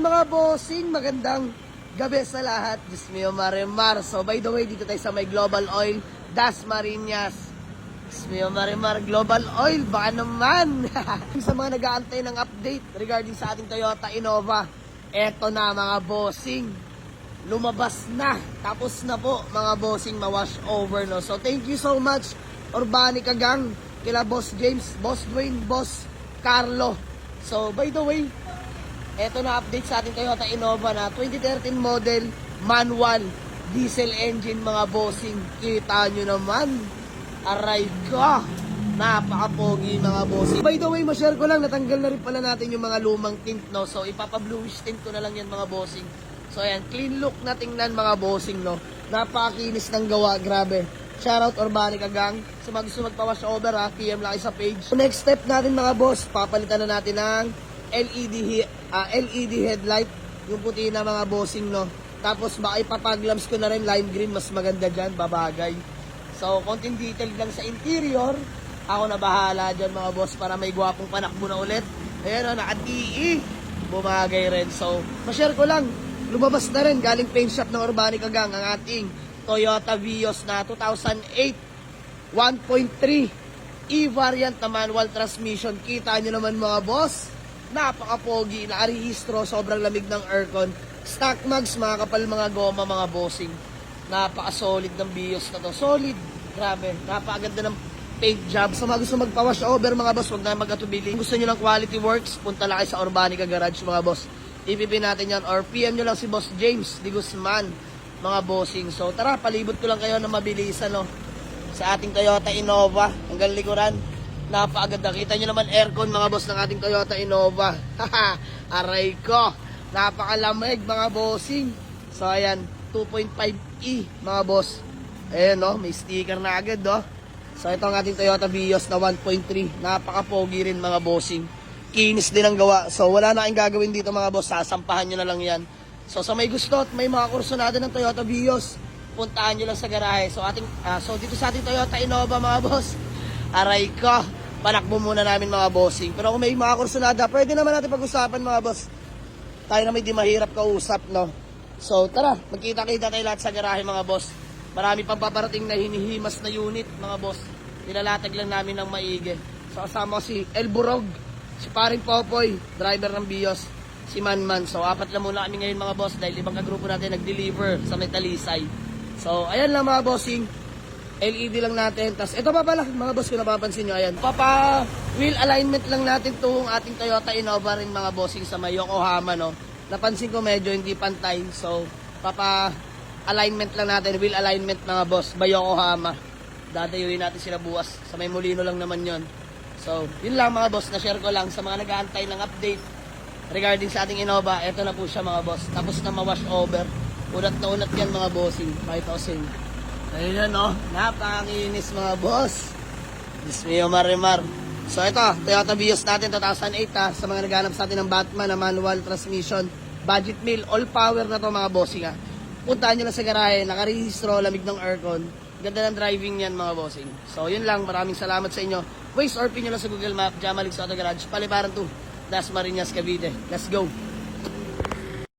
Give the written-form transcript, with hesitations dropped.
mga bossing, magandang gabi sa lahat. Diyos mio Marimar. So by the way, dito tayo sa may Global Oil, Dasmariñas. Diyos mio Marimar, Global Oil, baka naman. Sa mga nag-aantay ng update regarding sa ating Toyota Innova, eto na mga bossing. Lumabas na. Tapos na po mga bossing, ma-wash over. No? So thank you so much, Urbanic Gang, kila Boss James, Boss Dwayne, Boss Carlo. So by the way, eto na update sa ating Toyota Innova na 2013 model, manual, diesel engine mga bossing. Kita nyo naman, aray ka, napaka-pogi mga bossing. By the way, ma-share ko lang, natanggal na rin pala natin yung mga lumang tint, no? So ipapa-bluish tint ko na lang yan mga bossing. So ayan, clean look na tingnan mga bossing, no? Napakakinis ng gawa, grabe. Shoutout Urbanic Gang. Sa mga gusto magpa-wash over, ha, PM lang sa page. So next step natin mga boss, papalitan na natin ng LED headlight, yung puti na mga bossing, no? Tapos baka ipapaglamps ko na rin lime green, mas maganda dyan, babagay. So konting detail lang sa interior, ako na bahala dyan mga boss, para may gwapong panakbo na ulit. Ayan o, naka-TE, bumagay rin. So ma-share ko lang, lumabas na rin galing paint shop ng Urbanic Gang ang ating Toyota Vios na 2008 1.3 E-variant na manual transmission. Kita nyo naman mga boss, napaka-pogi, nakarehistro, sobrang lamig ng aircon. Stock mags, mga kapal mga goma mga bossing. Napaka-solid ng Vios na to. Solid, grabe, napakaganda ng paint job. Sa mga gusto magpa-wash over mga boss, huwag na mag-atubili. Gusto nyo ng quality works, punta lang kayo sa Urbanica Garage mga boss. IPP natin yan, or PM nyo lang si Boss James Di Guzman mga bossing. So tara, palibot ko lang kayo na mabilisan, no? Sa ating Toyota Innova, hanggang likuran, napakaganda. Kita nyo naman aircon mga boss ng ating Toyota Innova. Aray ko, napakalamig mga bossing. So ayan, 2.5E mga boss. Ayan, no, may sticker na agad, no? So ito ang ating Toyota Vios na 1.3. Napaka-pogi rin mga bossing. Kinis din ang gawa. So wala na kayong gagawin dito mga boss, sasampahan nyo na lang yan. So sa may gusto at may mga kursunada ng Toyota Vios, puntaan nyo lang sa garahe. So so dito sa ating Toyota Innova mga boss, aray ko, panakbo muna namin mga bossing. Pero kung may mga kursunada, pwede naman natin pag-usapan mga boss. Tayo na may di mahirap kausap, no? So tara, magkita-kita tayo lahat sa garahe mga boss. Marami pang paparating na hinihimas na unit mga boss. Nilalatag lang namin ng maigi. So kasama ko si El Burog, si Paring Popoy, driver ng Vios, si Manman. So apat lang muna kami ngayon mga boss dahil ibang kagrupo natin nag-deliver sa Metalisay. So ayan lang mga bossing, LED lang natin. Tapos ito pa pala mga boss, kung napapansin nyo, ayan, papa wheel alignment lang natin itong ating Toyota Innova rin mga bossing sa may Yokohama, no? Napansin ko medyo hindi pantay. So papa alignment lang natin, wheel alignment mga boss, by Yokohama. Dadayuin natin sila bukas, sa may Molino lang naman yon. So yun lang mga boss, na-share ko lang sa mga nag-aantay ng update regarding sa ating Innova. Ito na po siya mga boss, tapos na ma-wash over. Unat na unat yan mga bossing, 5,000. Ayun yan, no? Napakinis mga boss. Diyos mio Marimar. So ito, Toyota Vios natin 2008, ha, sa mga naghanap sa atin ng Batman na manual transmission, budget meal, all power na to mga bossing, ha. Puntahan nyo lang sa garahe, nakarehistro, lamig ng aircon. Ganda ng driving yan mga bossing. So yun lang, maraming salamat sa inyo. Waze or pin nyo lang sa Google Map, Jamalig sa Auto Garage, Palibaran 2, Dasmariñas, Cavite. Let's go!